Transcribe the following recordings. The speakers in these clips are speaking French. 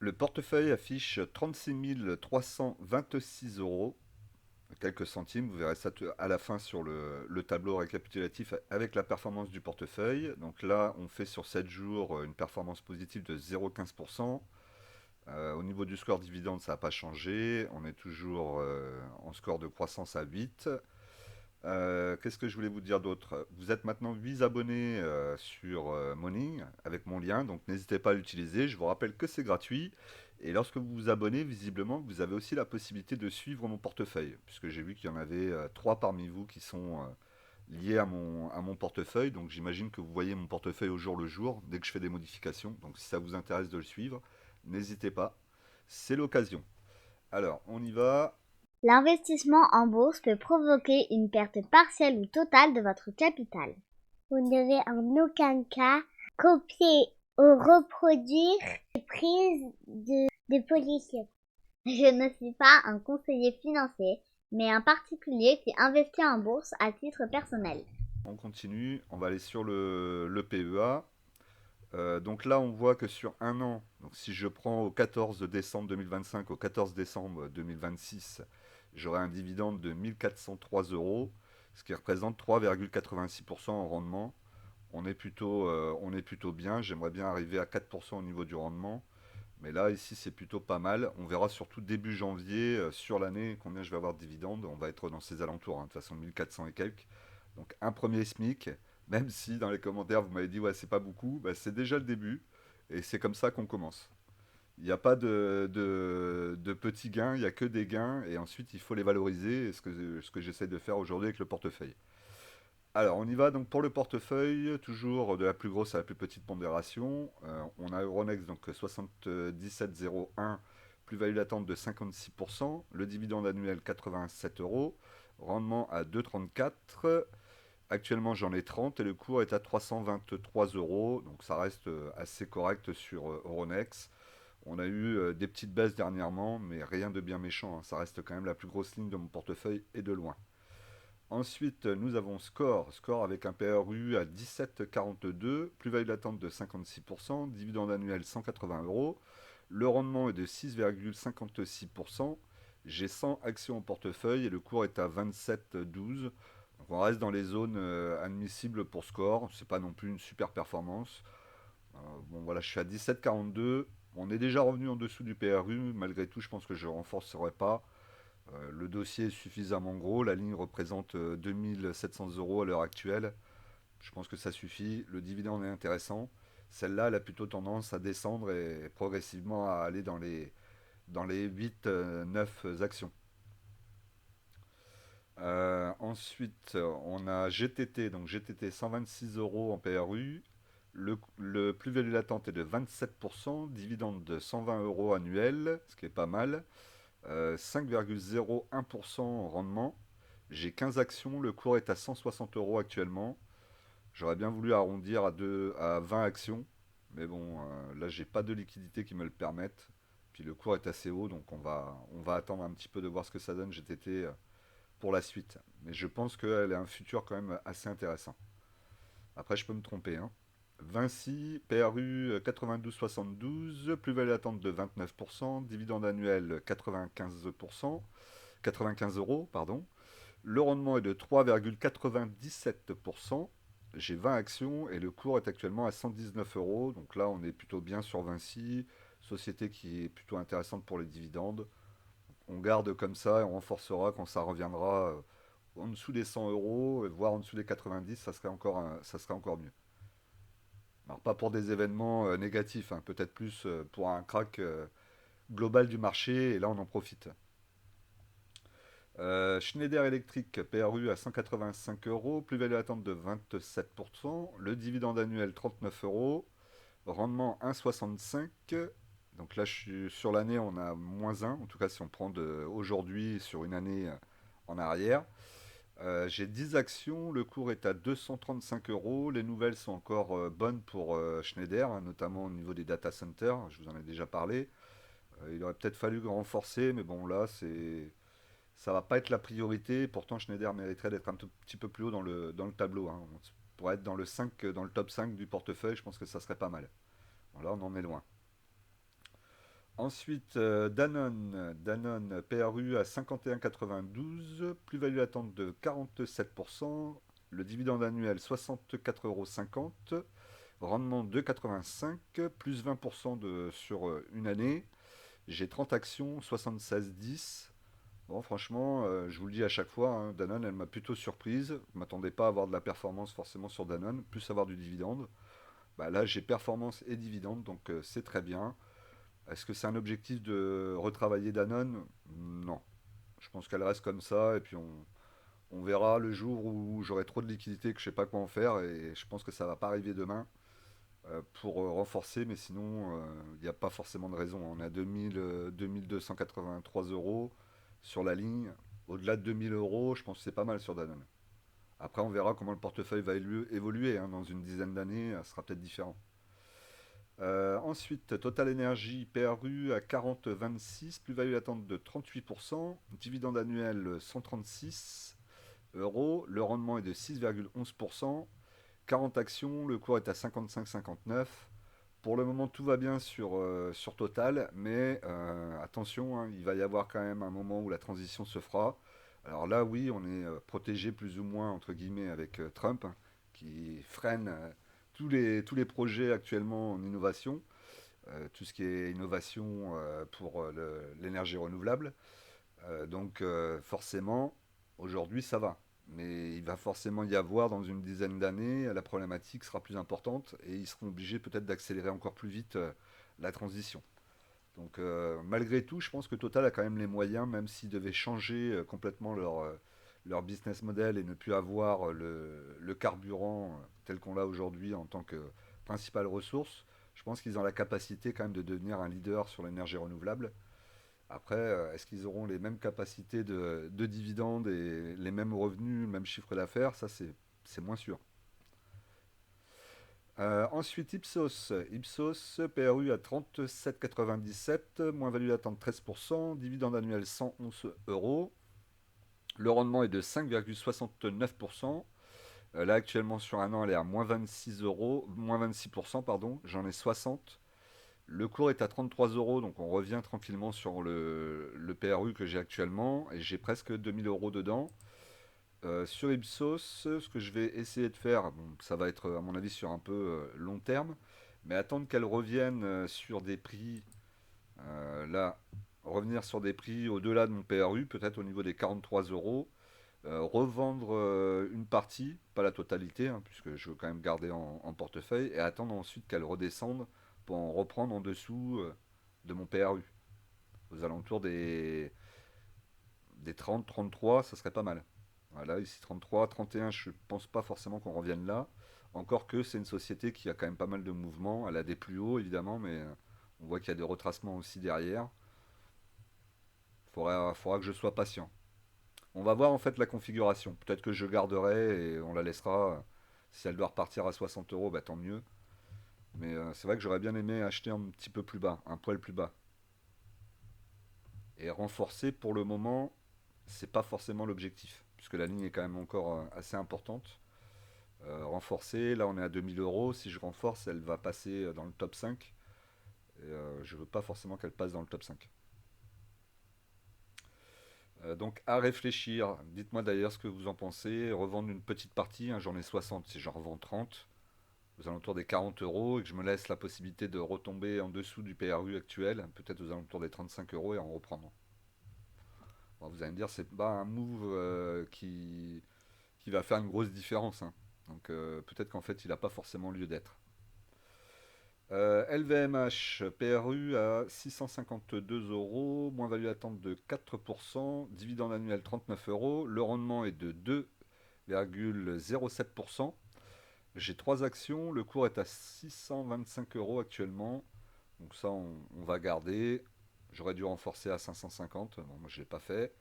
Le portefeuille affiche 36 326 euros, quelques centimes. Vous verrez ça à la fin sur le tableau récapitulatif avec la performance du portefeuille. Donc là, on fait sur 7 jours une performance positive de 0,15%. Au niveau du score dividende, ça n'a pas changé. On est toujours en score de croissance à 8. Qu'est-ce que je voulais vous dire d'autre? Vous êtes maintenant 8 abonnés sur Morning avec mon lien, donc n'hésitez pas à l'utiliser. Je vous rappelle que c'est gratuit. Et lorsque vous vous abonnez, visiblement, vous avez aussi la possibilité de suivre mon portefeuille, puisque j'ai vu qu'il y en avait 3 parmi vous qui sont liés à mon portefeuille. Donc j'imagine que vous voyez mon portefeuille au jour le jour, dès que je fais des modifications. Donc si ça vous intéresse de le suivre, n'hésitez pas. C'est l'occasion. Alors, on y va. L'investissement en bourse peut provoquer une perte partielle ou totale de votre capital. Vous ne devez en aucun cas copier ou reproduire les prises de position. Je ne suis pas un conseiller financier, mais un particulier qui investit en bourse à titre personnel. On continue. On va aller sur le PEA. Donc là, on voit que sur un an, donc si je prends au 14 décembre 2025 au 14 décembre 2026, j'aurai un dividende de 1403 euros, ce qui représente 3,86% en rendement. On est plutôt bien. J'aimerais bien arriver à 4% au niveau du rendement. Mais là, ici, c'est plutôt pas mal. On verra surtout début janvier, sur l'année, combien je vais avoir de dividendes. On va être dans ces alentours, hein, de toute façon, 1400 et quelques. Donc, un premier SMIC, même si dans les commentaires, vous m'avez dit, ouais, c'est pas beaucoup, bah, c'est déjà le début. Et c'est comme ça qu'on commence. Il n'y a pas de petits gains, il n'y a que des gains. Et ensuite, il faut les valoriser. Et ce que j'essaie de faire aujourd'hui avec le portefeuille. Alors, on y va donc pour le portefeuille, toujours de la plus grosse à la plus petite pondération. On a Euronext, donc 77,01, plus-value latente de 56%, le dividende annuel 87 euros, rendement à 2,34. Actuellement, j'en ai 30 et le cours est à 323 euros, donc ça reste assez correct sur Euronext. On a eu des petites baisses dernièrement, mais rien de bien méchant, hein. Ça reste quand même la plus grosse ligne de mon portefeuille et de loin. Ensuite, nous avons Score. Score avec un PRU à 17,42, plus-value latente de 56%, dividende annuel 180 euros. Le rendement est de 6,56%. J'ai 100 actions au portefeuille et le cours est à 27,12. Donc on reste dans les zones admissibles pour Score. C'est pas non plus une super performance. Bon voilà, je suis à 17,42. On est déjà revenu en dessous du PRU. Malgré tout, je pense que je ne renforcerai pas. Le dossier est suffisamment gros, la ligne représente 2700 euros à l'heure actuelle. Je pense que ça suffit, le dividende est intéressant. Celle-là, elle a plutôt tendance à descendre et progressivement à aller dans les 8-9 actions. Ensuite, on a GTT, donc GTT 126 euros en PRU. Le plus-value latente est de 27%, dividende de 120 euros annuel, ce qui est pas mal. 5,01% en rendement. J'ai 15 actions, le cours est à 160 euros actuellement. J'aurais bien voulu arrondir à 20 actions, mais bon, là j'ai pas de liquidité qui me le permette. Puis le cours est assez haut, donc on va attendre un petit peu de voir ce que ça donne GTT pour la suite. Mais je pense qu'elle a un futur quand même assez intéressant. Après, je peux me tromper, hein. Vinci, PRU 92,72, plus-value attente de 29%, dividende annuel 95%, 95 euros, pardon. Le rendement est de 3,97%. J'ai 20 actions et le cours est actuellement à 119 euros. Donc là, on est plutôt bien sur Vinci, société qui est plutôt intéressante pour les dividendes. On garde comme ça et on renforcera quand ça reviendra en dessous des 100 euros, voire en dessous des 90, ça serait encore mieux. Alors pas pour des événements négatifs, hein, peut-être plus pour un crack global du marché, et là on en profite. Schneider Electric, PRU à 185 euros, plus-value attente de 27%, le dividende annuel 39 euros, rendement 1,65. Donc là, sur l'année, on a moins 1, en tout cas si on prend aujourd'hui sur une année en arrière. J'ai 10 actions, le cours est à 235 euros. Les nouvelles sont encore bonnes pour Schneider, hein, notamment au niveau des data centers, je vous en ai déjà parlé. Il aurait peut-être fallu renforcer, mais bon, là, ça va pas être la priorité. Pourtant, Schneider mériterait d'être un tout petit peu plus haut dans le tableau, hein. Pour être dans le top 5 du portefeuille, je pense que ça serait pas mal. Voilà, on en est loin. Ensuite, Danone. Danone PRU à 51,92, plus-value attente de 47%, le dividende annuel 64,50 €, rendement 2,85, plus 20% sur une année. J'ai 30 actions, 76,10. Bon, franchement, je vous le dis à chaque fois, hein, Danone, elle m'a plutôt surprise. Je ne m'attendais pas à avoir de la performance forcément sur Danone, plus avoir du dividende. Bah, là, j'ai performance et dividende, donc c'est très bien. Est-ce que c'est un objectif de retravailler Danone? Non. Je pense qu'elle reste comme ça, et puis on verra le jour où j'aurai trop de liquidités que je sais pas quoi en faire, et je pense que ça va pas arriver demain pour renforcer, mais sinon, il n'y a pas forcément de raison. On est à 2283 euros sur la ligne. Au-delà de 2000 euros, je pense que c'est pas mal sur Danone. Après, on verra comment le portefeuille va évoluer, hein. Dans une dizaine d'années, ça sera peut-être différent. Ensuite, Total Energy PRU à 40,26, plus-value attente de 38%, dividende annuel 136 euros, le rendement est de 6,11%, 40 actions, le cours est à 55,59. Pour le moment, tout va bien sur Total, mais attention, hein, il va y avoir quand même un moment où la transition se fera. Alors là, oui, on est protégé plus ou moins, entre guillemets, avec Trump, hein, qui freine tous les projets actuellement en innovation, tout ce qui est innovation pour l'énergie renouvelable. Donc forcément, aujourd'hui, ça va. Mais il va forcément y avoir dans une dizaine d'années, la problématique sera plus importante et ils seront obligés peut-être d'accélérer encore plus vite la transition. Donc malgré tout, je pense que Total a quand même les moyens, même s'ils devaient changer complètement leur business model et ne plus avoir le carburant tel qu'on l'a aujourd'hui en tant que principale ressource, je pense qu'ils ont la capacité quand même de devenir un leader sur l'énergie renouvelable. Après, est-ce qu'ils auront les mêmes capacités de dividendes et les mêmes revenus, le même chiffre d'affaires? Ça, c'est moins sûr. Ensuite, Ipsos PRU à 37,97, moins-value attente 13%, dividende annuel 111 euros. Le rendement est de 5,69%. Là, actuellement, sur un an, elle est à moins 26 euros, moins 26%, pardon. J'en ai 60. Le cours est à 33 euros, donc on revient tranquillement sur le PRU que j'ai actuellement, et j'ai presque 2000 euros dedans. Sur Ipsos, ce que je vais essayer de faire, bon, ça va être à mon avis sur un peu long terme, mais attendre qu'elle revienne sur des prix, là, revenir sur des prix au-delà de mon PRU, peut-être au niveau des 43 euros, revendre une partie, pas la totalité, hein, puisque je veux quand même garder en portefeuille, et attendre ensuite qu'elle redescende pour en reprendre en dessous de mon PRU. Aux alentours des 30, 33, ça serait pas mal. Voilà, ici 33, 31, je pense pas forcément qu'on revienne là. Encore que c'est une société qui a quand même pas mal de mouvements. Elle a des plus hauts évidemment, mais on voit qu'il y a des retracements aussi derrière. Faudra que je sois patient. On va voir en fait la configuration. Peut-être que je garderai et on la laissera. Si elle doit repartir à 60 euros, bah, tant mieux. Mais c'est vrai que j'aurais bien aimé acheter un petit peu plus bas, un poil plus bas. Et renforcer pour le moment, c'est pas forcément l'objectif, puisque la ligne est quand même encore assez importante. Renforcer, là on est à 2000 euros. Si je renforce, elle va passer dans le top 5. Et je veux pas forcément qu'elle passe dans le top 5. Donc à réfléchir. Dites-moi d'ailleurs ce que vous en pensez. Revendre une petite partie, hein, j'en ai 60. Si j'en revends 30, aux alentours des 40 euros, et que je me laisse la possibilité de retomber en dessous du PRU actuel, peut-être aux alentours des 35 euros et en reprendre. Bon, vous allez me dire, c'est pas un move qui va faire une grosse différence, hein. Donc peut-être qu'en fait, il n'a pas forcément lieu d'être. LVMH, PRU à 652 euros, moins-value attente de 4%, dividende annuel 39 euros, le rendement est de 2,07%. J'ai 3 actions, le cours est à 625 euros actuellement, donc ça on va garder. J'aurais dû renforcer à 550, bon, moi je ne l'ai pas fait.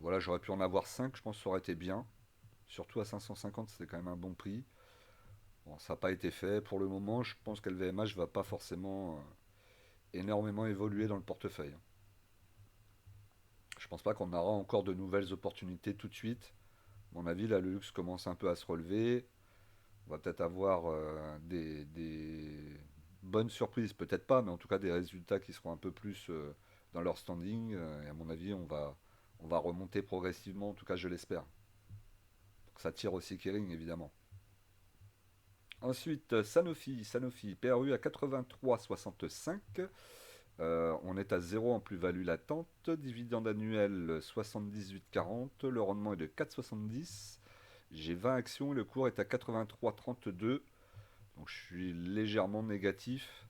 Voilà, j'aurais pu en avoir 5, je pense que ça aurait été bien. Surtout à 550, c'était quand même un bon prix. Bon, ça n'a pas été fait. Pour le moment, je pense qu'LVMH va pas forcément énormément évoluer dans le portefeuille. Je pense pas qu'on aura encore de nouvelles opportunités tout de suite. À mon avis, là, le luxe commence un peu à se relever. On va peut-être avoir bonne surprise, peut-être pas, mais en tout cas des résultats qui seront un peu plus dans leur standing. Et à mon avis, on va remonter progressivement, en tout cas je l'espère. Donc ça tire aussi Kering, évidemment. Ensuite, Sanofi PRU à 83,65. On est à zéro en plus-value latente. Dividende annuel 78,40. Le rendement est de 4,70. J'ai 20 actions et le cours est à 83,32. Donc je suis légèrement négatif.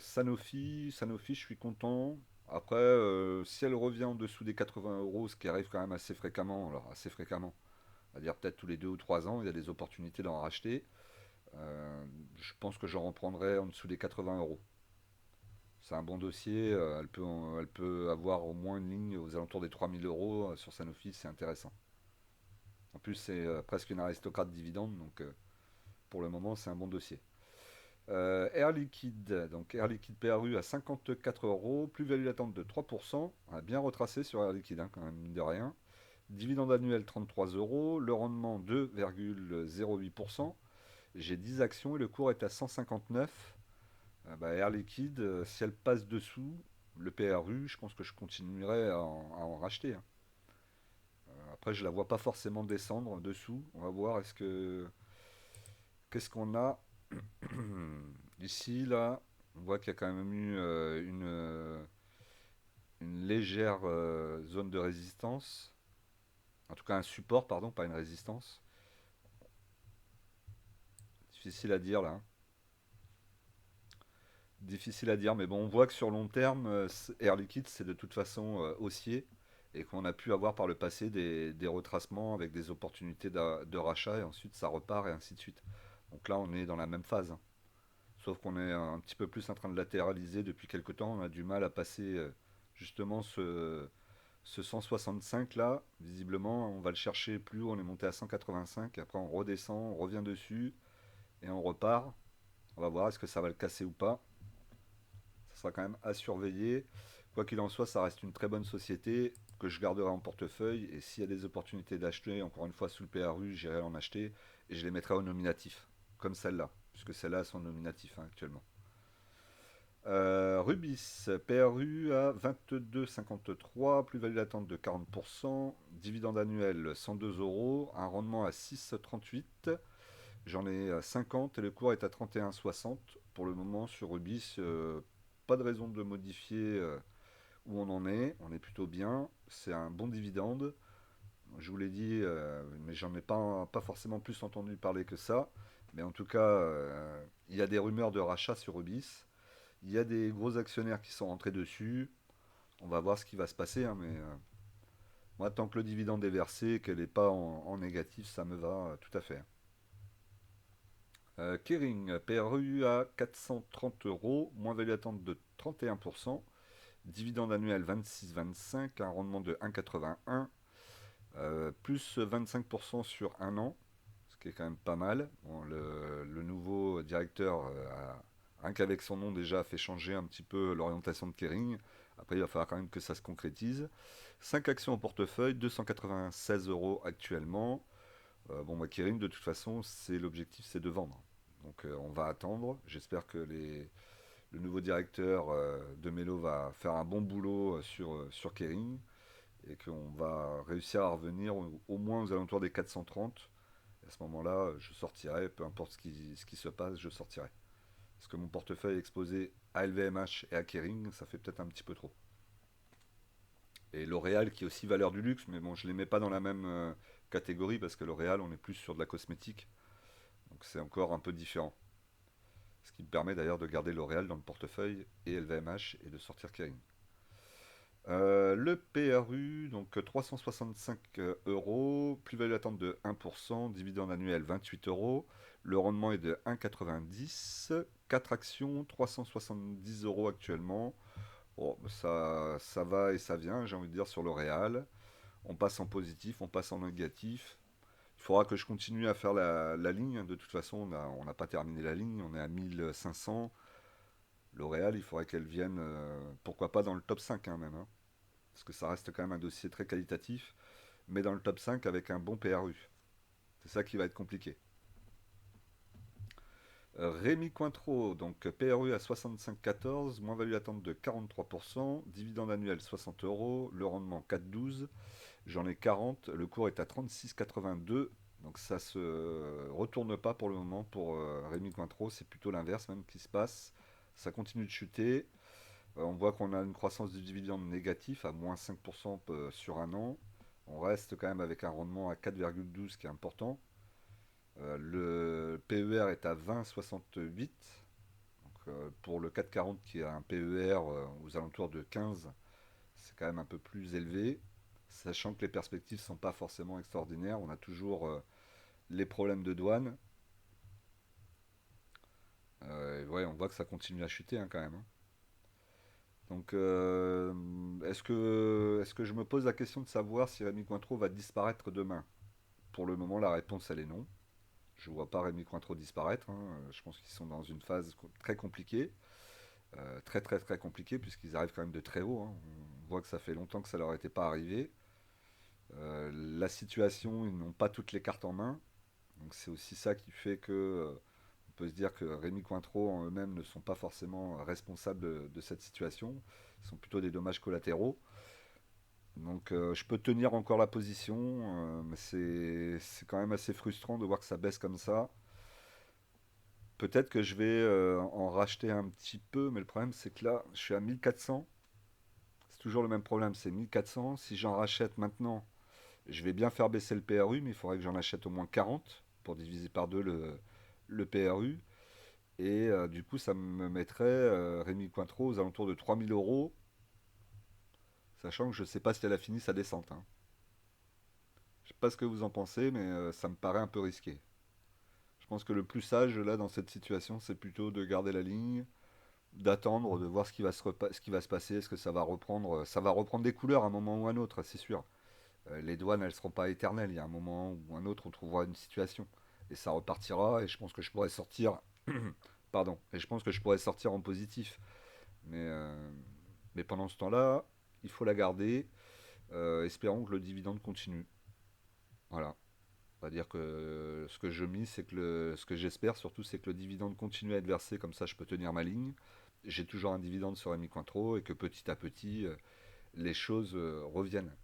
Sanofi, je suis content. Après, si elle revient en dessous des 80 euros, ce qui arrive quand même assez fréquemment, alors assez fréquemment, on va dire peut-être tous les 2 ou 3 ans, il y a des opportunités d'en racheter. Euh, je pense que j'en reprendrai en dessous des 80 euros. C'est un bon dossier, elle peut avoir au moins une ligne aux alentours des 3000 euros sur Sanofi, c'est intéressant. En plus, c'est presque une aristocrate dividende, donc pour le moment, c'est un bon dossier. Air Liquide, donc Air Liquide PRU à 54 euros, plus-value latente de 3%, on a bien retracé sur Air Liquide, hein, quand même, mine de rien. Dividende annuel 33 euros, le rendement 2,08%. J'ai 10 actions et le cours est à 159. Air Liquide, si elle passe dessous, le PRU, je pense que je continuerai à en racheter, hein. Après, je la vois pas forcément descendre dessous. On va voir, qu'est-ce qu'on a ici, là. On voit qu'il y a quand même eu une légère zone de résistance. En tout cas, un support, pardon, pas une résistance. Difficile à dire, là, hein. Difficile à dire, mais bon, on voit que sur long terme, Air Liquide, c'est de toute façon haussier et qu'on a pu avoir par le passé des retracements avec des opportunités de rachat et ensuite ça repart et ainsi de suite. Donc là, on est dans la même phase, hein. Sauf qu'on est un petit peu plus en train de latéraliser depuis quelques temps. On a du mal à passer justement ce 165 là. Visiblement, on va le chercher plus haut. On est monté à 185. Après, on redescend, on revient dessus et on repart. On va voir est-ce que ça va le casser ou pas. Ça sera quand même à surveiller. Quoi qu'il en soit, ça reste une très bonne société que je garderai en portefeuille. Et s'il y a des opportunités d'acheter, encore une fois sous le PRU, j'irai en acheter et je les mettrai au nominatif, comme celle-là, puisque celles-là sont nominatifs, hein, actuellement. Rubis, PRU à 22,53, plus-value latente de 40%, dividende annuel 102 euros, un rendement à 6,38. J'en ai 50 et le cours est à 31,60. Pour le moment sur Rubis, pas de raison de modifier où on en est. On est plutôt bien. C'est un bon dividende. Je vous l'ai dit, mais j'en ai pas forcément plus entendu parler que ça. Mais en tout cas, il y a des rumeurs de rachat sur Rubis. Il y a des gros actionnaires qui sont rentrés dessus. On va voir ce qui va se passer, hein, mais moi, tant que le dividende est versé, qu'elle n'est pas en négatif, ça me va tout à fait. Kering, PRU à 430 euros, moins value attente de 31%, dividende annuel 26,25, un rendement de 1,81, plus 25% sur un an, ce qui est quand même pas mal. Bon, le nouveau directeur rien qu'avec son nom déjà, fait changer un petit peu l'orientation de Kering. Après, il va falloir quand même que ça se concrétise. 5 actions au portefeuille, 296 euros actuellement. Bon, moi, Kering, de toute façon, c'est l'objectif, c'est de vendre. Donc, on va attendre. J'espère que le nouveau directeur de Melo va faire un bon boulot sur Kering et qu'on va réussir à revenir au moins aux alentours des 430. À ce moment-là, je sortirai, peu importe ce qui se passe, je sortirai. Parce que mon portefeuille est exposé à LVMH et à Kering, ça fait peut-être un petit peu trop. Et L'Oréal qui est aussi valeur du luxe, mais bon, je ne les mets pas dans la même catégorie parce que L'Oréal, on est plus sur de la cosmétique. Donc c'est encore un peu différent. Ce qui me permet d'ailleurs de garder L'Oréal dans le portefeuille et LVMH et de sortir Kering. Le PRU, donc 365 euros, plus-value attente de 1%, dividende annuel 28 euros, le rendement est de 1,90, 4 actions, 370 euros actuellement. Bon, ça va et ça vient, j'ai envie de dire, sur L'Oréal. On passe en positif, on passe en négatif. Il faudra que je continue à faire la ligne. De toute façon, on n'a pas terminé la ligne, on est à 1500. L'Oréal, il faudrait qu'elle vienne, pourquoi pas dans le top 5, hein, même, hein. Parce que ça reste quand même un dossier très qualitatif, mais dans le top 5 avec un bon PRU. C'est ça qui va être compliqué. Rémi Cointreau, donc PRU à 65,14, moins-value attente de 43%, dividende annuel 60 euros, le rendement 4,12, j'en ai 40, le cours est à 36,82, donc ça se retourne pas pour le moment pour Rémi Cointreau, c'est plutôt l'inverse même qui se passe, ça continue de chuter. On voit qu'on a une croissance du dividende négatif à moins 5% sur un an, on reste quand même avec un rendement à 4,12 qui est important. Le PER est à 20,68. Pour le 440 qui a un PER aux alentours de 15, c'est quand même un peu plus élevé. Sachant que les perspectives ne sont pas forcément extraordinaires. On a toujours les problèmes de douane. Ouais, on voit que ça continue à chuter hein, quand même, hein. Donc, est-ce que je me pose la question de savoir si Rémi Cointreau va disparaître demain? Pour le moment, la réponse, elle est non. Je ne vois pas Rémi Cointreau disparaître, hein. Je pense qu'ils sont dans une phase très compliquée. Très très très compliquée, puisqu'ils arrivent quand même de très haut, hein. On voit que ça fait longtemps que ça leur était pas arrivé. La situation, ils n'ont pas toutes les cartes en main. Donc c'est aussi ça qui fait que on peut se dire que Rémi Cointreau en eux-mêmes ne sont pas forcément responsables de cette situation. Ils sont plutôt des dommages collatéraux. Donc je peux tenir encore la position, mais c'est quand même assez frustrant de voir que ça baisse comme ça. Peut-être que je vais en racheter un petit peu, mais le problème c'est que là, je suis à 1400. C'est toujours le même problème, c'est 1400. Si j'en rachète maintenant, je vais bien faire baisser le PRU, mais il faudrait que j'en achète au moins 40 pour diviser par deux le PRU. Et du coup, ça me mettrait Rémi Cointreau aux alentours de 3000 euros, sachant que je ne sais pas si elle a fini sa descente, hein. Je ne sais pas ce que vous en pensez, mais ça me paraît un peu risqué. Je pense que le plus sage là dans cette situation, c'est plutôt de garder la ligne, d'attendre, de voir ce qui va se passer. Est-ce que ça va reprendre des couleurs à un moment ou à un autre, c'est sûr. Les douanes, elles ne seront pas éternelles. Il y a un moment ou un autre, on trouvera une situation. Et ça repartira, et je pense que je pourrais sortir. Pardon. Et je pense que je pourrais sortir en positif. Mais, euh, mais pendant ce temps-là, il faut la garder. Espérons que le dividende continue. Voilà. On va dire que ce que je mise, c'est que ce que j'espère surtout, c'est que le dividende continue à être versé, comme ça je peux tenir ma ligne. J'ai toujours un dividende sur Rémi Cointreau et que petit à petit, les choses reviennent.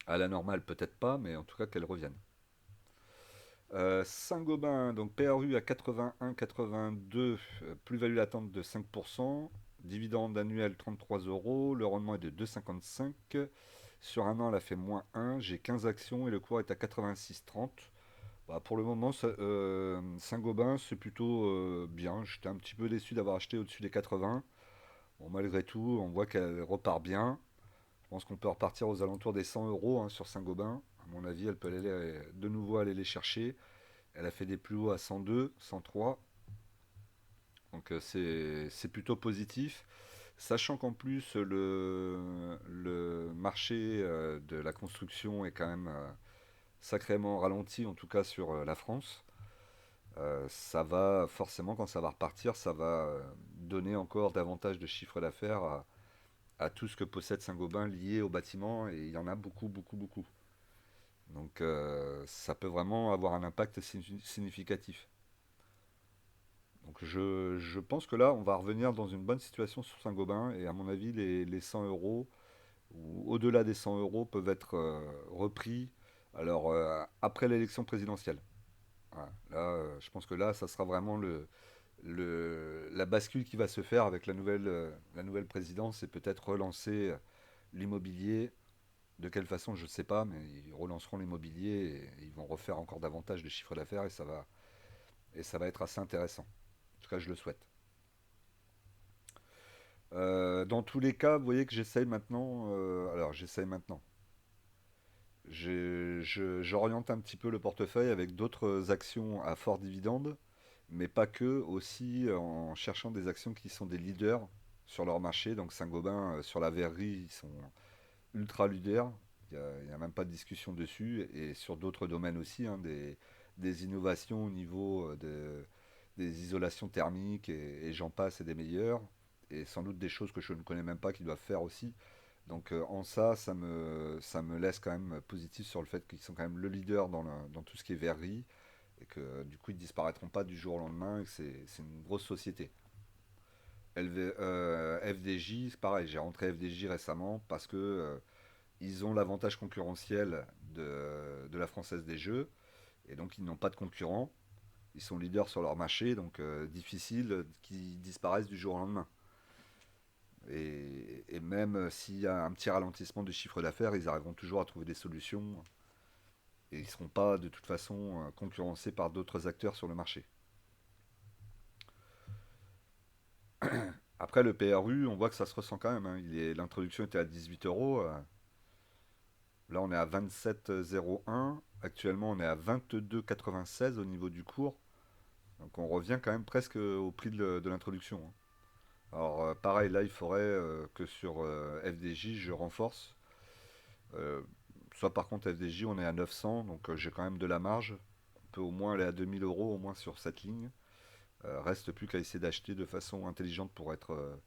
À la normale, peut-être pas, mais en tout cas qu'elles reviennent. Saint-Gobain, donc PRU à 81,82, plus-value latente de 5%, dividende annuel 33 euros, le rendement est de 2,55. Sur un an, elle a fait moins 1, j'ai 15 actions et le cours est à 86,30. Bah, pour le moment, Saint-Gobain, c'est plutôt bien. J'étais un petit peu déçu d'avoir acheté au-dessus des 80. Bon, malgré tout, on voit qu'elle repart bien. Je pense qu'on peut repartir aux alentours des 100 euros hein, sur Saint-Gobain. À mon avis, elle peut aller, de nouveau aller les chercher. Elle a fait des plus hauts à 102, 103. Donc c'est plutôt positif. Sachant qu'en plus, le marché de la construction est quand même sacrément ralenti, en tout cas sur la France. Ça va forcément, quand ça va repartir, ça va donner encore davantage de chiffre d'affaires à tout ce que possède Saint-Gobain lié au bâtiment, et il y en a beaucoup, beaucoup, beaucoup. Donc ça peut vraiment avoir un impact significatif. Donc je pense que là, on va revenir dans une bonne situation sur Saint-Gobain, et à mon avis, les 100 euros, ou au-delà des 100 euros, peuvent être repris alors après l'élection présidentielle. Voilà. Là, je pense que là, ça sera vraiment la bascule qui va se faire avec la nouvelle présidence, et peut-être relancer l'immobilier. De quelle façon, je ne sais pas, mais ils relanceront l'immobilier et ils vont refaire encore davantage de chiffre d'affaires, et ça va être assez intéressant. En tout cas, je le souhaite. Dans tous les cas, vous voyez que j'essaye maintenant. Alors, j'essaye maintenant. J'oriente un petit peu le portefeuille avec d'autres actions à fort dividende, mais pas que, aussi en cherchant des actions qui sont des leaders sur leur marché. Donc Saint-Gobain, sur la verrerie, ils sont ultra leaders. Il y a même pas de discussion dessus. Et sur d'autres domaines aussi, hein, des innovations au niveau des isolations thermiques, et j'en passe, et des meilleurs. Et sans doute des choses que je ne connais même pas qu'ils doivent faire aussi. Donc en ça, ça me laisse quand même positif sur le fait qu'ils sont quand même le leader dans tout ce qui est verrerie. et que du coup ils disparaîtront pas du jour au lendemain et que c'est une grosse société. FDJ, c'est pareil, j'ai rentré FDJ récemment parce que ils ont l'avantage concurrentiel de la Française des Jeux et donc ils n'ont pas de concurrents. Ils sont leaders sur leur marché, donc difficile qu'ils disparaissent du jour au lendemain. Et même s'il y a un petit ralentissement du chiffre d'affaires, ils arriveront toujours à trouver des solutions et ils ne seront pas de toute façon concurrencés par d'autres acteurs sur le marché. Après le PRU, on voit que ça se ressent quand même, hein. L'introduction était à 18 euros. Là, on est à 27,01. Actuellement, on est à 22,96 au niveau du cours. Donc, on revient quand même presque au prix de l'introduction, hein. Alors, pareil, là, il faudrait que sur FDJ, je renforce. Euh, Soit par contre, FDJ, on est à 900, donc j'ai quand même de la marge. On peut au moins aller à 2000 euros au moins sur cette ligne. Reste plus qu'à essayer d'acheter de façon intelligente pour être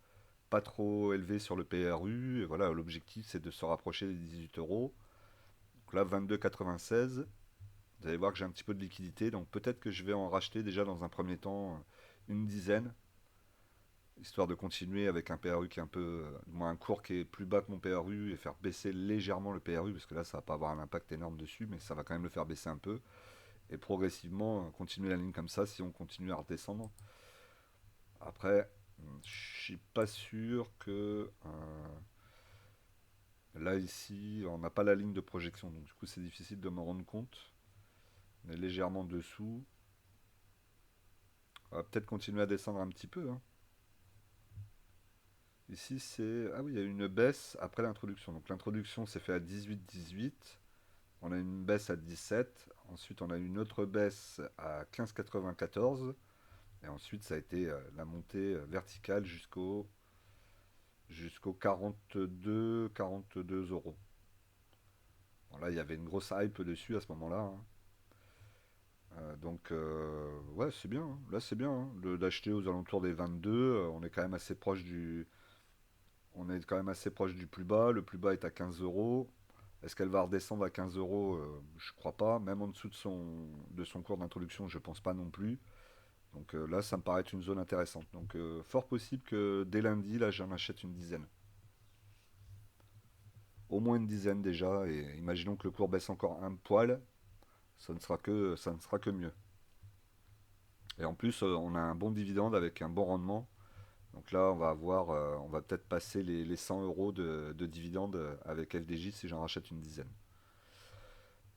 pas trop élevé sur le PRU. Et voilà, l'objectif c'est de se rapprocher des 18 euros. Donc là, 22,96. Vous allez voir que j'ai un petit peu de liquidité, donc peut-être que je vais en racheter déjà dans un premier temps une dizaine, histoire de continuer avec un PRU qui est un peu, moins un cours qui est plus bas que mon PRU et faire baisser légèrement le PRU, parce que là ça va pas avoir un impact énorme dessus, mais ça va quand même le faire baisser un peu, et progressivement continuer la ligne comme ça si on continue à redescendre. Après, je suis pas sûr que là ici on n'a pas la ligne de projection, donc du coup c'est difficile de me rendre compte. On est légèrement dessous. On va peut-être continuer à descendre un petit peu, hein. Ici, c'est. Ah oui, il y a eu une baisse après l'introduction. Donc l'introduction s'est fait à 18,18. On a une baisse à 17. Ensuite, on a une autre baisse à 15,94. Et ensuite, ça a été la montée verticale jusqu'au 42 euros. Bon, là, il y avait une grosse hype dessus à ce moment-là, hein. Donc, ouais, c'est bien, hein. Là, c'est bien, hein, d'acheter aux alentours des 22. On est quand même assez proche on est quand même assez proche du plus bas. Le plus bas est à 15 euros. Est-ce qu'elle va redescendre à 15 euros? Je crois pas. Même en dessous de son cours d'introduction, je pense pas non plus. Donc là, ça me paraît être une zone intéressante. Donc fort possible que dès lundi, là, j'en achète une dizaine. Au moins une dizaine déjà. Et imaginons que le cours baisse encore un poil. Ça ne sera que mieux. Et en plus, on a un bon dividende avec un bon rendement. Donc là, on va peut-être passer les 100 euros de dividendes avec FDJ si j'en rachète une dizaine.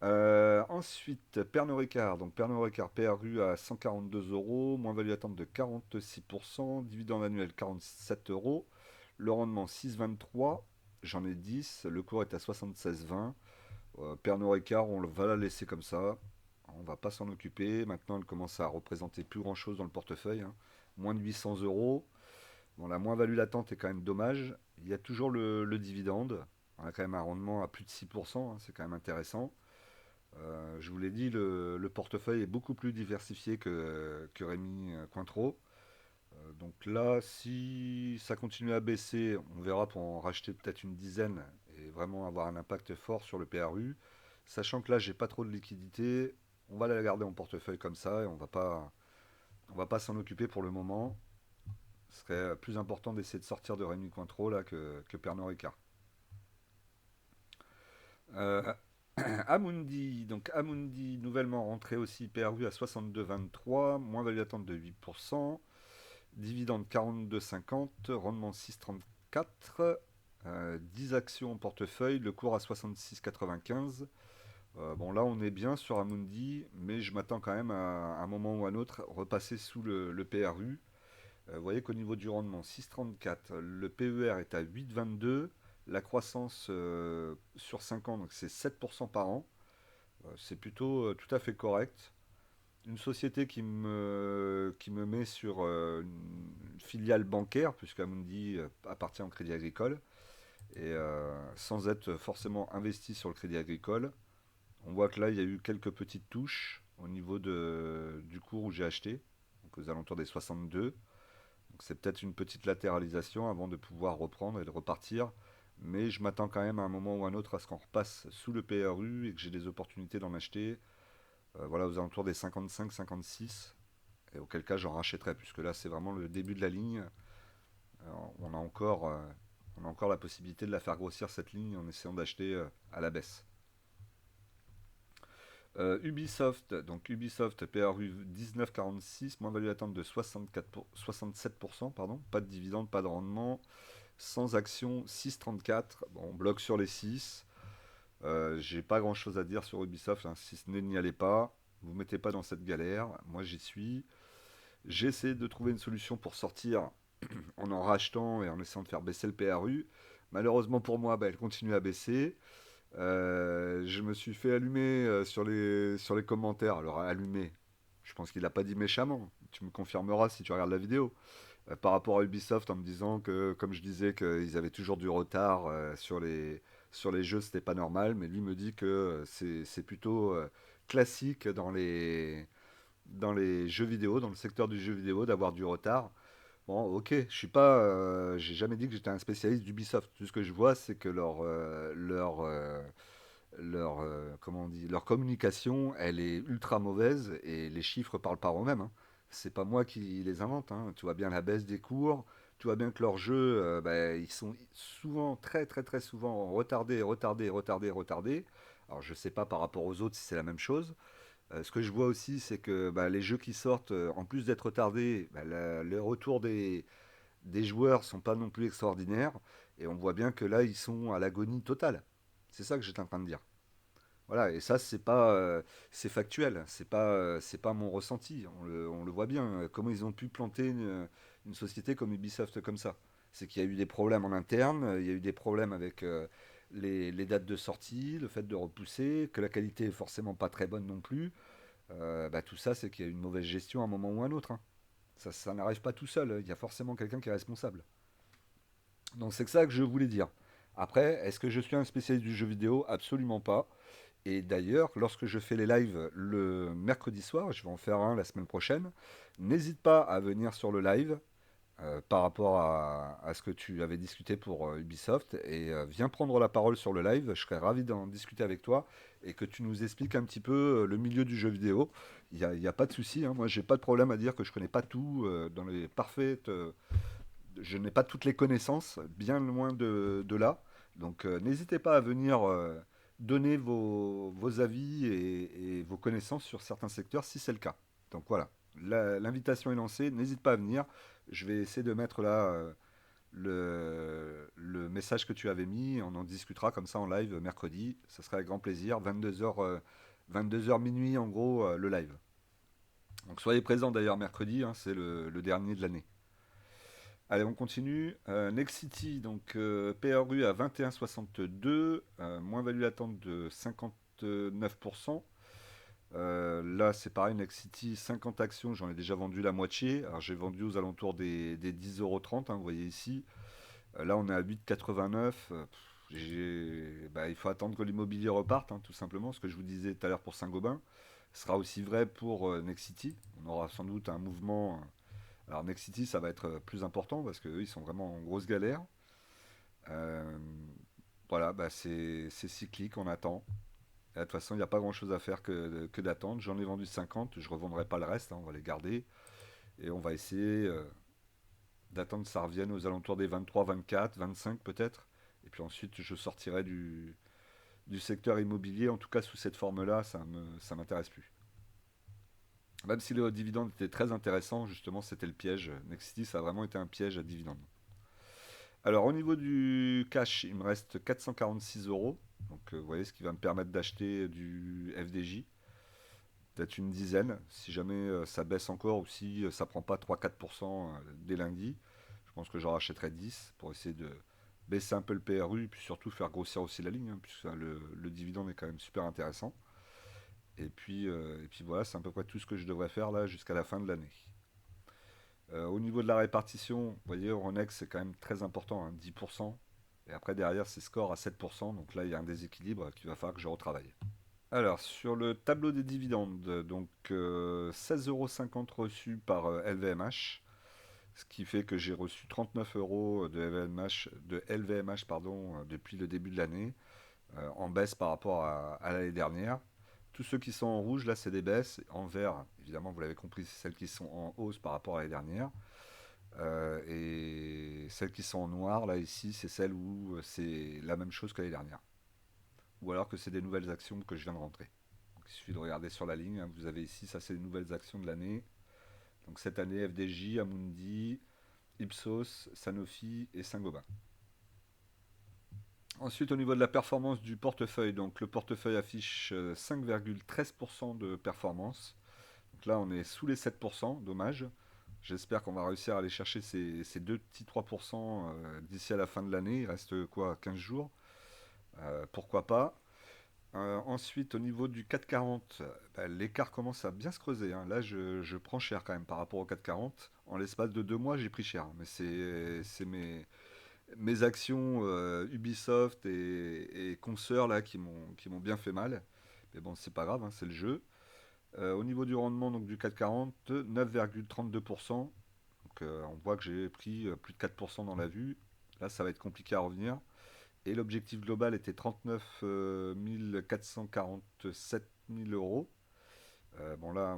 Ensuite, Pernod Ricard. Donc Pernod Ricard PRU à 142 euros, moins-value attente de 46%, dividende annuel 47 euros, le rendement 6,23, j'en ai 10, le cours est à 76,20. Pernod Ricard, on va la laisser comme ça, on va pas s'en occuper. Maintenant, elle commence à représenter plus grand-chose dans le portefeuille, hein. Moins de 800 euros. Bon, la moins-value latente est quand même dommage. Il y a toujours le dividende. On a quand même un rendement à plus de 6%, hein, c'est quand même intéressant. Je vous l'ai dit, le portefeuille est beaucoup plus diversifié que Rémi Cointreau. Donc là, si ça continue à baisser, on verra pour en racheter peut-être une dizaine et vraiment avoir un impact fort sur le PRU. Sachant que là, j'ai pas trop de liquidité, on va la garder en portefeuille comme ça et on va pas s'en occuper pour le moment. Ce serait plus important d'essayer de sortir de Rémi Cointreau là que Pernod Ricard. Euh, Amundi, donc Amundi nouvellement rentré aussi, PRU à 62,23, moins-value attente de 8%, dividende 42,50, rendement 6,34, 10 actions en portefeuille, le cours à 66,95. Bon là on est bien sur Amundi, mais je m'attends quand même à un moment ou à un autre repasser sous le PRU. Vous voyez qu'au niveau du rendement 6,34, le PER est à 8,22, la croissance sur 5 ans, donc c'est 7% par an. C'est plutôt tout à fait correct. Une société qui me met sur une filiale bancaire, puisque Amundi appartient au Crédit Agricole, et sans être forcément investi sur le Crédit Agricole. On voit que là, il y a eu quelques petites touches au niveau du cours où j'ai acheté, donc aux alentours des 62. Donc c'est peut-être une petite latéralisation avant de pouvoir reprendre et de repartir. Mais je m'attends quand même à un moment ou à un autre à ce qu'on repasse sous le PRU et que j'ai des opportunités d'en acheter. Voilà, aux alentours des 55-56. Et auquel cas j'en rachèterai, puisque là c'est vraiment le début de la ligne. On a encore, on a encore la possibilité de la faire grossir cette ligne en essayant d'acheter à la baisse. Ubisoft, donc Ubisoft PRU 19,46, moins value attente de 67%, pardon, pas de dividende, pas de rendement, sans action 6,34. Bon, on bloque sur les 6. J'ai pas grand chose à dire sur Ubisoft, hein, si ce n'est n'y allez pas, vous mettez pas dans cette galère, moi j'y suis. J'essaie de trouver une solution pour sortir en rachetant et en essayant de faire baisser le PRU. Malheureusement pour moi, bah, elle continue à baisser. Je me suis fait allumer sur les commentaires. Alors, allumer, je pense qu'il n'a pas dit méchamment. Tu me confirmeras si tu regardes la vidéo. Par rapport à Ubisoft, en me disant que, comme je disais, qu'ils avaient toujours du retard sur les jeux, c'était pas normal. Mais lui me dit que c'est plutôt classique dans les jeux vidéo, dans le secteur du jeu vidéo, d'avoir du retard. Bon, ok, je suis pas, j'ai jamais dit que j'étais un spécialiste d'Ubisoft. Tout ce que je vois, c'est que comment on dit, leur communication, elle est ultra mauvaise et les chiffres parlent par eux-mêmes, hein. C'est pas moi qui les invente, hein. Tu vois bien la baisse des cours, tu vois bien que leurs jeux, bah, ils sont souvent, très très très souvent retardés, retardés, retardés, retardés. Alors je sais pas par rapport aux autres si c'est la même chose. Ce que je vois aussi, c'est que bah, les jeux qui sortent, en plus d'être retardés, bah, le retour des joueurs sont pas non plus extraordinaires. Et on voit bien que là, ils sont à l'agonie totale. C'est ça que j'étais en train de dire. Voilà, et ça, c'est pas, c'est factuel, c'est pas mon ressenti. On le voit bien. Comment ils ont pu planter une société comme Ubisoft comme ça? C'est qu'il y a eu des problèmes en interne, il y a eu des problèmes avec les dates de sortie, le fait de repousser, que la qualité est forcément pas très bonne non plus. Bah, tout ça, c'est qu'il y a une mauvaise gestion à un moment ou à un autre, hein. Ça n'arrive pas tout seul, il y a forcément quelqu'un qui est responsable. Donc c'est ça que je voulais dire. Après, est-ce que je suis un spécialiste du jeu vidéo? Absolument pas. Et d'ailleurs, lorsque je fais les lives le mercredi soir, je vais en faire un la semaine prochaine, n'hésite pas à venir sur le live par rapport à ce que tu avais discuté pour Ubisoft et viens prendre la parole sur le live. Je serais ravi d'en discuter avec toi et que tu nous expliques un petit peu le milieu du jeu vidéo. Il y a pas de souci, hein. Moi, j'ai pas de problème à dire que je connais pas tout dans les parfaites. Je n'ai pas toutes les connaissances, bien loin de là. Donc n'hésitez pas à venir donner vos avis et vos connaissances sur certains secteurs si c'est le cas. Donc voilà, l'invitation est lancée, n'hésite pas à venir. Je vais essayer de mettre là le message que tu avais mis, on en discutera comme ça en live mercredi, ça sera avec grand plaisir, 22h, 22h minuit en gros le live. Donc soyez présents d'ailleurs mercredi, hein, c'est le dernier de l'année. Allez, on continue. Next City, donc PRU à 21,62, moins-value attente de 59%. Là, c'est pareil, Next City, 50 actions, j'en ai déjà vendu la moitié. Alors, j'ai vendu aux alentours des 10,30 €, hein, vous voyez ici. Là, on est à 8,89. Bah, il faut attendre que l'immobilier reparte, hein, tout simplement. Ce que je vous disais tout à l'heure pour Saint-Gobain sera aussi vrai pour Next City. On aura sans doute un mouvement. Alors Next City, ça va être plus important parce qu'eux, ils sont vraiment en grosse galère. Euh, voilà, bah c'est cyclique, on attend. Et de toute façon, il n'y a pas grand-chose à faire que d'attendre. J'en ai vendu 50, je ne revendrai pas le reste, hein, on va les garder. Et on va essayer d'attendre que ça revienne aux alentours des 23, 24, 25 peut-être. Et puis ensuite, je sortirai du secteur immobilier, en tout cas sous cette forme-là, ça m'intéresse plus. Même si le dividende était très intéressant, justement, c'était le piège. Nexity, ça a vraiment été un piège à dividende. Alors, au niveau du cash, il me reste 446 euros. Donc, vous voyez ce qui va me permettre d'acheter du FDJ. Peut-être une dizaine. Si jamais ça baisse encore ou si ça prend pas 3-4% dès lundi, je pense que j'en rachèterai 10 pour essayer de baisser un peu le PRU et puis surtout faire grossir aussi la ligne, hein, puisque le dividende est quand même super intéressant. Et puis voilà, c'est à peu près tout ce que je devrais faire là jusqu'à la fin de l'année. Au niveau de la répartition, vous voyez, Euronext c'est quand même très important, hein, 10%. Et après derrière c'est score à 7%. Donc là il y a un déséquilibre qu'il va falloir que je retravaille. Alors sur le tableau des dividendes, donc 16,50 € reçus par LVMH. Ce qui fait que j'ai reçu 39 euros de LVMH pardon, depuis le début de l'année, en baisse par rapport à l'année dernière. Tous ceux qui sont en rouge, là, c'est des baisses. En vert, évidemment, vous l'avez compris, c'est celles qui sont en hausse par rapport à l'année dernière. Et celles qui sont en noir, là, ici, c'est celles où c'est la même chose que l'année dernière. Ou alors que c'est des nouvelles actions que je viens de rentrer. Donc, il suffit de regarder sur la ligne, hein. Vous avez ici, ça, c'est les nouvelles actions de l'année. Donc, cette année, FDJ, Amundi, Ipsos, Sanofi et Saint-Gobain. Ensuite, au niveau de la performance du portefeuille, donc le portefeuille affiche 5,13% de performance. Donc là, on est sous les 7%, dommage. J'espère qu'on va réussir à aller chercher ces deux petits 3% d'ici à la fin de l'année. Il reste quoi, 15 jours. Pourquoi pas. Ensuite, au niveau du 440, bah, l'écart commence à bien se creuser, hein. Là, je prends cher quand même par rapport au 440. En l'espace de 2 mois, j'ai pris cher. Mais c'est mes actions Ubisoft et consoeurs là qui m'ont bien fait mal. Mais bon, c'est pas grave, hein, c'est le jeu. Au niveau du rendement donc, du 440, 9,32%. Donc, on voit que j'ai pris plus de 4% dans la vue. Là, ça va être compliqué à revenir. Et l'objectif global était 39 447 000 euros. Bon, là,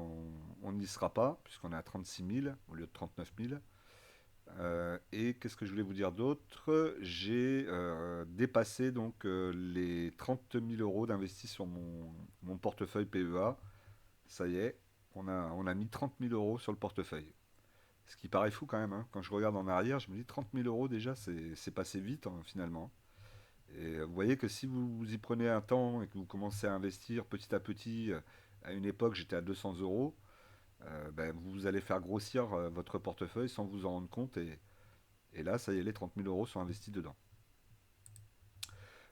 on n'y sera pas, puisqu'on est à 36 000 au lieu de 39 000. Et qu'est-ce que je voulais vous dire d'autre? J'ai dépassé donc les 30 000 euros d'investis sur mon portefeuille PEA. Ça y est, on a mis 30 000 euros sur le portefeuille. Ce qui paraît fou quand même, hein. Quand je regarde en arrière, je me dis 30 000 euros déjà, c'est passé vite, hein, finalement. Et vous voyez que si vous y prenez un temps et que vous commencez à investir petit à petit, à une époque j'étais à 200 euros, ben, vous allez faire grossir votre portefeuille sans vous en rendre compte. Et là, ça y est, les 30 000 euros sont investis dedans.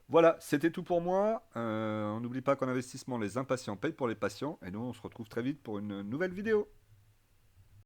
Voilà, c'était tout pour moi. On n'oublie pas qu'en investissement, les impatients payent pour les patients. Et nous, on se retrouve très vite pour une nouvelle vidéo.